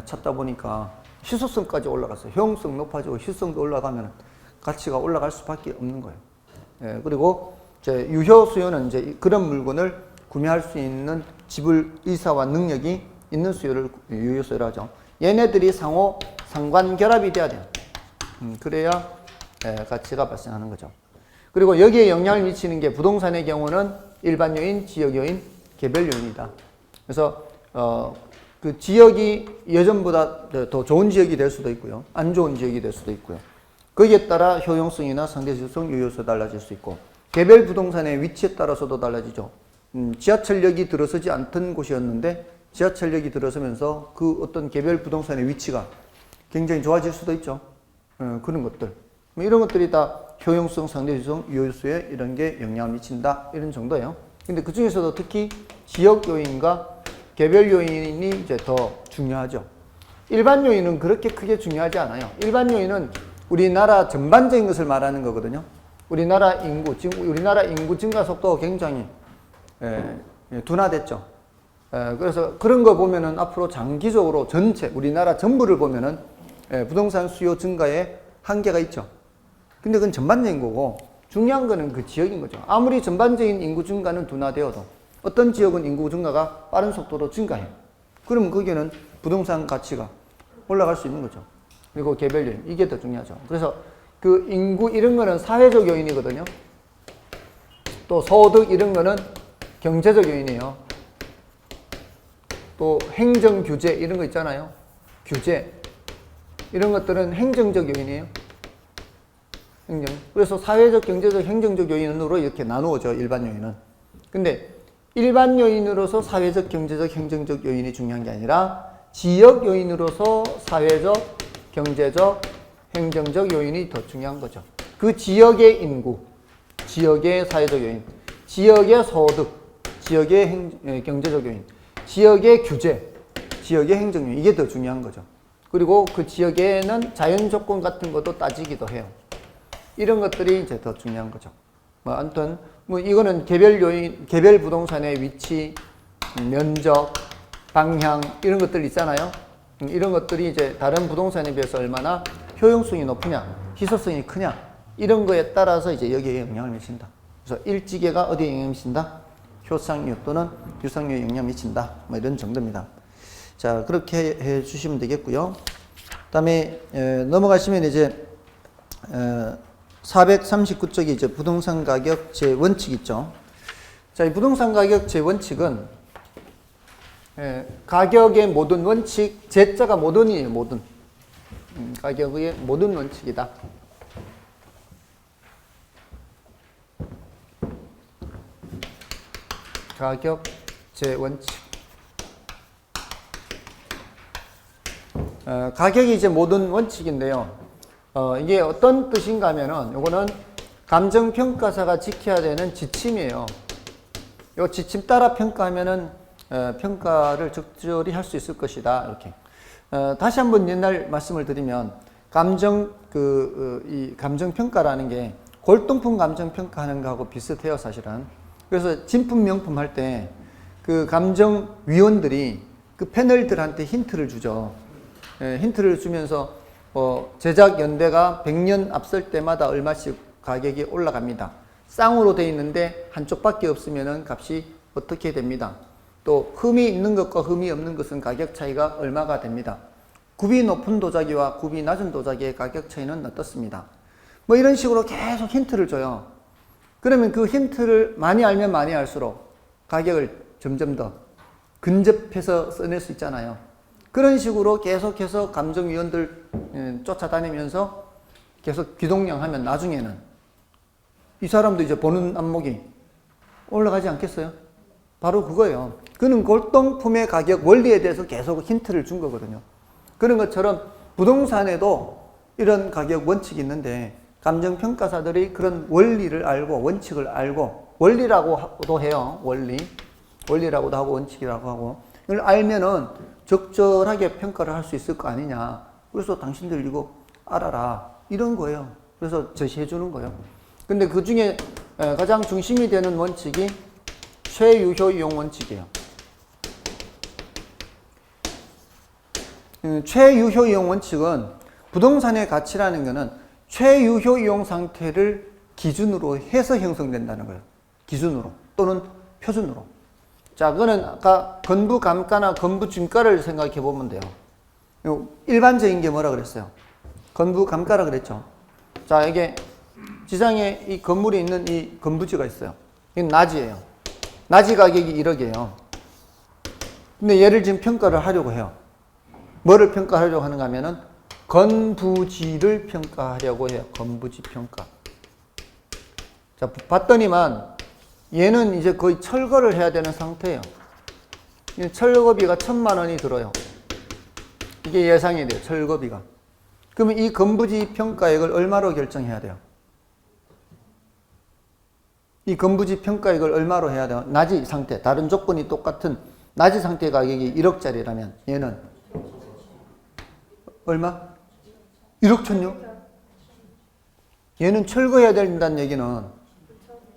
찾다 보니까 희소성까지 올라갔어요. 효용성 높아지고 희소성도 올라가면 가치가 올라갈 수밖에 없는 거예요. 그리고 이제 유효 수요는 이제 그런 물건을 구매할 수 있는 지불 의사와 능력이 있는 수요를 유효 수요로 하죠. 얘네들이 상호 상관 결합이 돼야 돼요. 그래야 가치가 발생하는 거죠. 그리고 여기에 영향을 미치는 게 부동산의 경우는 일반 요인, 지역 요인, 개별 요인이다. 그래서 그 지역이 예전보다 더 좋은 지역이 될 수도 있고요. 안 좋은 지역이 될 수도 있고요. 거기에 따라 효용성이나 상대적성, 유효성 달라질 수 있고 개별 부동산의 위치에 따라서도 달라지죠. 지하철역이 들어서지 않던 곳이었는데 지하철역이 들어서면서 그 어떤 개별 부동산의 위치가 굉장히 좋아질 수도 있죠. 그런 것들. 이런 것들이 다 효용성, 상대적성, 유효수에 이런 게 영향을 미친다. 이런 정도예요. 근데 그 중에서도 특히 지역 요인과 개별 요인이 이제 더 중요하죠. 일반 요인은 그렇게 크게 중요하지 않아요. 일반 요인은 우리나라 전반적인 것을 말하는 거거든요. 우리나라 인구, 지금 우리나라 인구 증가 속도가 굉장히 둔화됐죠. 그래서 그런 거 보면은 앞으로 장기적으로 전체 우리나라 전부를 보면은 부동산 수요 증가에 한계가 있죠. 근데 그건 전반적인 거고 중요한 거는 그 지역인 거죠. 아무리 전반적인 인구 증가는 둔화되어도 어떤 지역은 인구 증가가 빠른 속도로 증가해요. 그러면 거기는 부동산 가치가 올라갈 수 있는 거죠. 그리고 개별 요인, 이게 더 중요하죠. 그래서 그 인구 이런 거는 사회적 요인이거든요. 또 소득 이런 거는 경제적 요인이에요. 또 행정 규제 이런 거 있잖아요. 규제 이런 것들은 행정적 요인이에요. 행정. 그래서 사회적, 경제적, 행정적 요인으로 이렇게 나누어져 일반 요인은. 근데 일반 요인으로서 사회적, 경제적, 행정적 요인이 중요한 게 아니라 지역 요인으로서 사회적, 경제적, 행정적 요인이 더 중요한 거죠. 그 지역의 인구, 지역의 사회적 요인, 지역의 소득, 지역의 경제적 요인, 지역의 규제, 지역의 행정 요인, 이게 더 중요한 거죠. 그리고 그 지역에는 자연 조건 같은 것도 따지기도 해요. 이런 것들이 이제 더 중요한 거죠. 뭐 아무튼 뭐 이거는 개별 요인, 개별 부동산의 위치, 면적, 방향 이런 것들 있잖아요. 이런 것들이 이제 다른 부동산에 비해서 얼마나 효용성이 높으냐, 희소성이 크냐 이런 거에 따라서 이제 여기에 영향을 미친다. 그래서 일지계가 어디에 영향을 미친다? 효상류 또는 유상류에 영향을 미친다. 뭐 이런 정도입니다. 자, 그렇게 해 주시면 되겠고요. 그다음에 넘어가시면 이제 439쪽에 이제 부동산 가격 재원칙 있죠. 자, 이 부동산 가격 재원칙은 가격의 모든 원칙, 제자가 모든이에요, 모든. 가격의 모든 원칙이다. 가격 재원칙. 가격이 이제 모든 원칙인데요. 이게 어떤 뜻인가 하면은, 요거는 감정평가사가 지켜야 되는 지침이에요. 요 지침 따라 평가하면은, 평가를 적절히 할 수 있을 것이다. 이렇게. 다시 한번 옛날 말씀을 드리면, 이 감정평가라는 게 골동품 감정평가하는 거하고 비슷해요, 사실은. 그래서 진품, 명품 할 때 그 감정위원들이 그 패널들한테 힌트를 주죠. 힌트를 주면서 제작 연대가 100년 앞설 때마다 얼마씩 가격이 올라갑니다. 쌍으로 돼 있는데 한쪽밖에 없으면 값이 어떻게 됩니다. 또 흠이 있는 것과 흠이 없는 것은 가격 차이가 얼마가 됩니다. 굽이 높은 도자기와 굽이 낮은 도자기의 가격 차이는 어떻습니다. 뭐 이런 식으로 계속 힌트를 줘요. 그러면 그 힌트를 많이 알면 많이 알수록 가격을 점점 더 근접해서 써낼 수 있잖아요. 그런 식으로 계속해서 감정위원들 쫓아다니면서 계속 귀동냥하면 나중에는 이 사람도 이제 보는 안목이 올라가지 않겠어요? 바로 그거예요. 그는 골동품의 가격 원리에 대해서 계속 힌트를 준 거거든요. 그런 것처럼 부동산에도 이런 가격 원칙이 있는데 감정평가사들이 그런 원리를 알고 원칙을 알고 원리라고도 해요. 원리라고도 하고 원칙이라고 하고 이걸 알면은 적절하게 평가를 할 수 있을 거 아니냐. 그래서 당신들 이거 알아라. 이런 거예요. 그래서 제시해 주는 거예요. 근데 그 중에 가장 중심이 되는 원칙이 최유효 이용 원칙이에요. 최유효 이용 원칙은 부동산의 가치라는 것은 최유효 이용 상태를 기준으로 해서 형성된다는 거예요. 기준으로 또는 표준으로. 자, 그거는 아까 건부 감가나 건부 준가를 생각해 보면 돼요. 일반적인 게 뭐라 그랬어요? 건부 감가라 그랬죠. 자, 이게 지상에 이 건물이 있는 이 건부지가 있어요. 이건 낮이에요. 낮이 가격이 1억이에요. 근데 얘를 지금 평가를 하려고 해요. 뭐를 평가하려고 하는가 하면은 건부지를 평가하려고 해요. 건부지 평가. 자, 봤더니만 얘는 이제 거의 철거를 해야 되는 상태예요. 철거비가 1,000만 원이 들어요. 이게 예상이 돼요. 철거비가. 그러면 이 건부지 평가액을 얼마로 결정해야 돼요? 이 건부지 평가액을 얼마로 해야 돼요? 낮이 상태, 다른 조건이 똑같은 낮이 상태 가격이 1억짜리라면 얘는 얼마? 1억 1,600? 얘는 철거해야 된다는 얘기는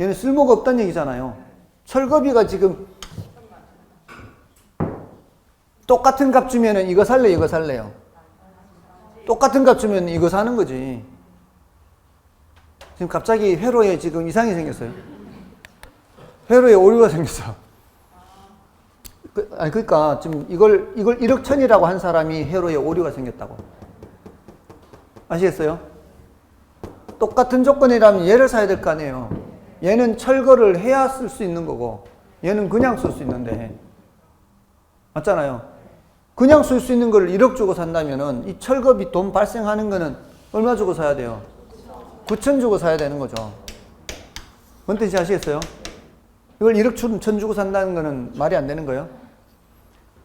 얘는 쓸모가 없다는 얘기잖아요. 철거비가 지금 똑같은 값 주면은 이거 살래, 이거 살래요? 똑같은 값 주면 이거 사는 거지. 지금 갑자기 회로에 지금 이상이 생겼어요. 회로에 오류가 생겼어. 그러니까 지금 이걸 1억 천이라고 한 사람이 회로에 오류가 생겼다고. 아시겠어요? 똑같은 조건이라면 얘를 사야 될 거 아니에요. 얘는 철거를 해야 쓸 수 있는 거고 얘는 그냥 쓸 수 있는데. 맞잖아요. 그냥 쓸 수 있는 걸 1억 주고 산다면은 이 철거비 돈 발생하는 거는 얼마 주고 사야 돼요? 9천 주고 사야 되는 거죠. 뭔 뜻인지 아시겠어요? 이걸 1억 천 주고 산다는 거는 말이 안 되는 거예요.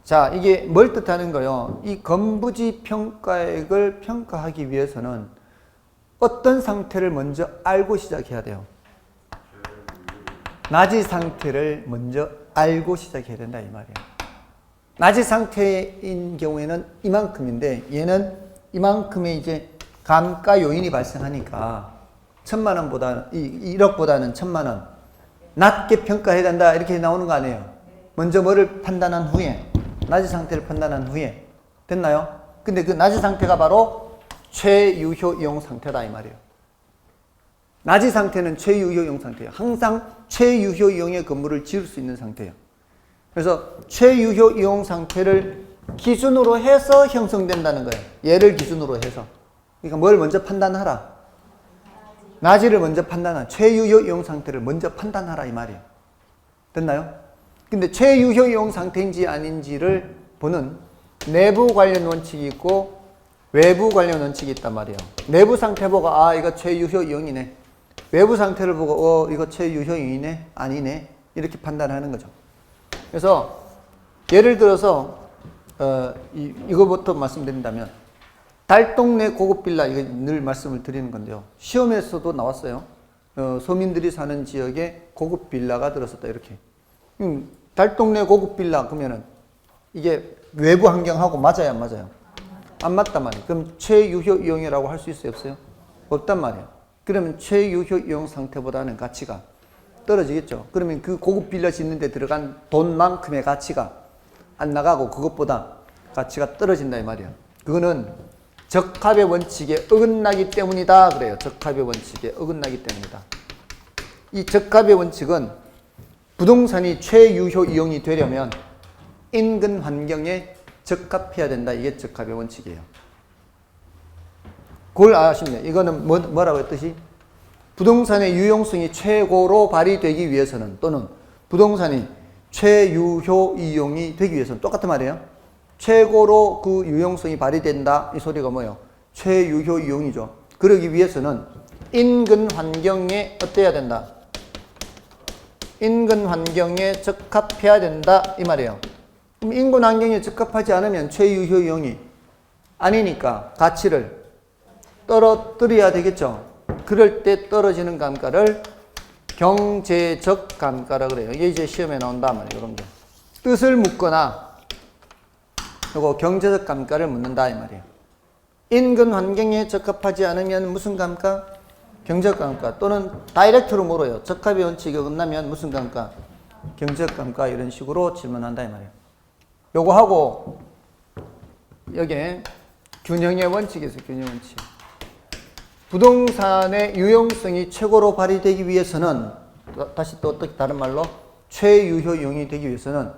자, 이게 뭘 뜻하는 거예요? 이 건부지 평가액을 평가하기 위해서는 어떤 상태를 먼저 알고 시작해야 돼요? 나지 상태를 먼저 알고 시작해야 된다 이 말이에요. 나지 상태인 경우에는 이만큼인데 얘는 이만큼의 이제 감가 요인이 발생하니까 1,000만 원보다 1억보다는 1,000만 원 낮게 평가해야 된다 이렇게 나오는 거 아니에요. 먼저 뭐를 판단한 후에 나지 상태를 판단한 후에 됐나요? 근데 그 나지 상태가 바로 최유효 이용 상태다 이 말이에요. 나지 상태는 최유효 이용 상태예요. 항상 최유효 이용의 건물을 지을 수 있는 상태예요. 그래서 최유효 이용 상태를 기준으로 해서 형성된다는 거예요. 얘를 기준으로 해서. 그러니까 뭘 먼저 판단하라. 나지를 먼저 판단하라. 최유효 이용 상태를 먼저 판단하라 이 말이에요. 됐나요? 근데 최유효 이용 상태인지 아닌지를 보는 내부 관련 원칙이 있고 외부 관련 원칙이 있단 말이에요. 내부 상태 보고 아 이거 최유효 이용이네. 외부 상태를 보고 이거 최유효 이용이네. 아니네. 이렇게 판단하는 거죠. 그래서 예를 들어서 이거부터 말씀드린다면 달동네 고급 빌라 이거 늘 말씀을 드리는 건데요. 시험에서도 나왔어요. 서민들이 사는 지역에 고급 빌라가 들어섰다 이렇게. 달동네 고급 빌라 그러면은 이게 외부 환경하고 맞아요, 안 맞아요? 안 맞단 말이에요. 그럼 최유효 이용이라고 할 수 있어요, 없어요? 없단 말이에요. 그러면 최유효 이용 상태보다는 가치가 떨어지겠죠. 그러면 그 고급 빌라 짓는 데 들어간 돈만큼의 가치가 안 나가고 그것보다 가치가 떨어진다 이 말이에요. 그거는 적합의 원칙에 어긋나기 때문이다 그래요. 적합의 원칙에 어긋나기 때문이다. 이 적합의 원칙은 부동산이 최유효 이용이 되려면 인근 환경에 적합해야 된다. 이게 적합의 원칙이에요. 그걸 아시면 돼요. 이거는 뭐라고 했듯이 부동산의 유용성이 최고로 발휘되기 위해서는 또는 부동산이 최유효 이용이 되기 위해서는 똑같은 말이에요. 최고로 그 유용성이 발휘된다. 이 소리가 뭐예요? 최유효 이용이죠. 그러기 위해서는 인근 환경에 어때야 된다? 인근 환경에 적합해야 된다. 이 말이에요. 그럼 인근 환경에 적합하지 않으면 최유효 이용이 아니니까 가치를 떨어뜨려야 되겠죠. 그럴 때 떨어지는 감가를 경제적 감가라 그래요. 이게 이제 시험에 나온단 말이에요. 이런 게. 뜻을 묻거나 요거 경제적 감가를 묻는다 이 말이에요. 인근 환경에 적합하지 않으면 무슨 감가? 경제적 감가 또는 다이렉트로 물어요. 적합의 원칙이 어긋나면 무슨 감가? 경제적 감가 이런 식으로 질문한다 이 말이에요. 요거 하고 여기에 균형의 원칙이 있어요. 균형 원칙. 부동산의 유용성이 최고로 발휘되기 위해서는 다시 또 어떻게 다른 말로 최유효 이용이 되기 위해서는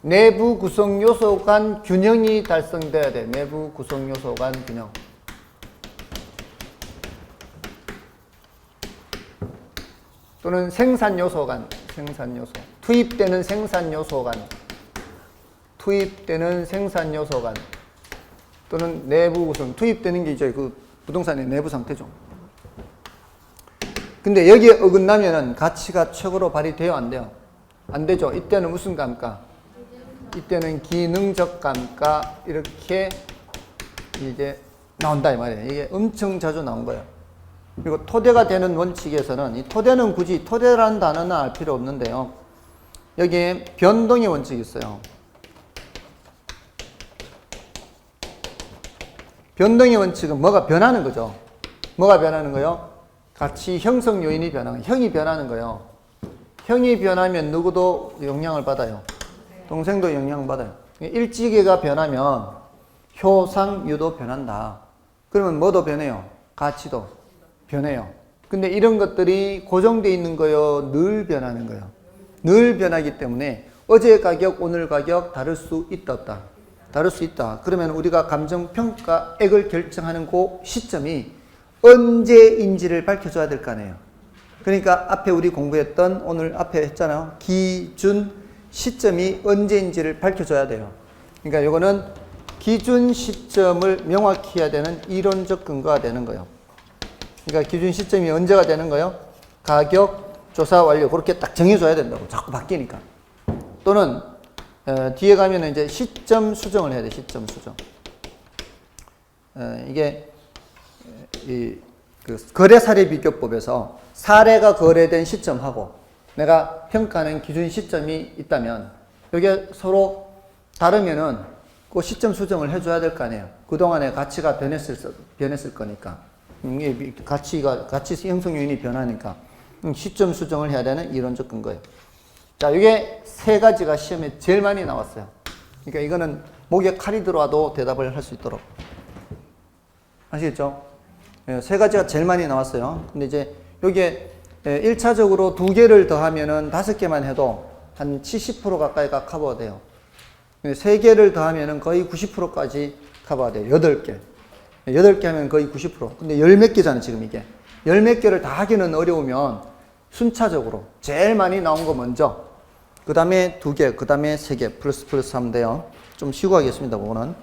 내부 구성 요소 간 균형이 달성돼야 돼. 내부 구성 요소 간 균형. 또는 생산 요소 간, 생산 요소. 투입되는 생산 요소 간. 투입되는 생산 요소 간. 또는 내부 구성. 투입되는 게 이제 그 부동산의 내부 상태죠. 근데 여기에 어긋나면은 가치가 최고로 발휘돼요, 안 돼요? 안 되죠. 이때는 무슨 감가? 이때는 기능적 감가 이렇게 이제 나온다 이 말이에요. 이게 엄청 자주 나온 거예요. 그리고 토대가 되는 원칙에서는 이 토대는 굳이 토대라는 단어는 알 필요 없는데요. 여기에 변동의 원칙이 있어요. 변동의 원칙은 뭐가 변하는 거죠. 뭐가 변하는 거요? 가치 형성 요인이 변하는 거예요. 형이 변하는 거예요. 형이 변하면 누구도 영향을 받아요. 동생도 영향을 받아요. 일지계가 변하면 효상유도 변한다. 그러면 뭐도 변해요? 가치도 변해요. 근데 이런 것들이 고정되어 있는 거요? 늘 변하는 거예요? 늘 변하기 때문에 어제 가격, 오늘 가격 다를 수 있다, 없다? 다를 수 있다. 그러면 우리가 감정평가액을 결정하는 그 시점이 언제인지를 밝혀줘야 될 거 아니에요. 그러니까 앞에 우리 공부했던 오늘 앞에 했잖아요. 기준 시점이 언제인지를 밝혀줘야 돼요. 그러니까 이거는 기준 시점을 명확히 해야 되는 이론적 근거가 되는 거예요. 그러니까 기준 시점이 언제가 되는 거예요? 가격 조사 완료 그렇게 딱 정해줘야 된다고. 자꾸 바뀌니까. 또는 뒤에 가면은 이제 시점 수정을 해야 돼. 시점 수정. 이게 그 거래 사례 비교법에서 사례가 거래된 시점하고 내가 평가하는 기준 시점이 있다면 이게 서로 다르면은 그 시점 수정을 해줘야 될 거 아니에요. 그동안의 가치가 변했을 거니까. 이게 가치 형성 요인이 변하니까 시점 수정을 해야 되는 이론적 근거예요. 자, 이게 세 가지가 시험에 제일 많이 나왔어요. 그러니까 이거는 목에 칼이 들어와도 대답을 할 수 있도록. 아시겠죠? 세 가지가 제일 많이 나왔어요. 근데 이제 여기에 1차적으로 2개를 더하면은 5개만 해도 한 70% 가까이가 커버가 돼요. 3개를 더하면은 거의 90%까지 커버가 돼요. 8개. 8개 하면 거의 90%. 근데 열 몇 개잖아요, 지금 이게. 열 몇 개를 다 하기는 어려우면 순차적으로 제일 많이 나온 거 먼저, 그 다음에 2개, 그 다음에 3개, 플러스 하면 돼요. 좀 쉬고 하겠습니다, 그거는.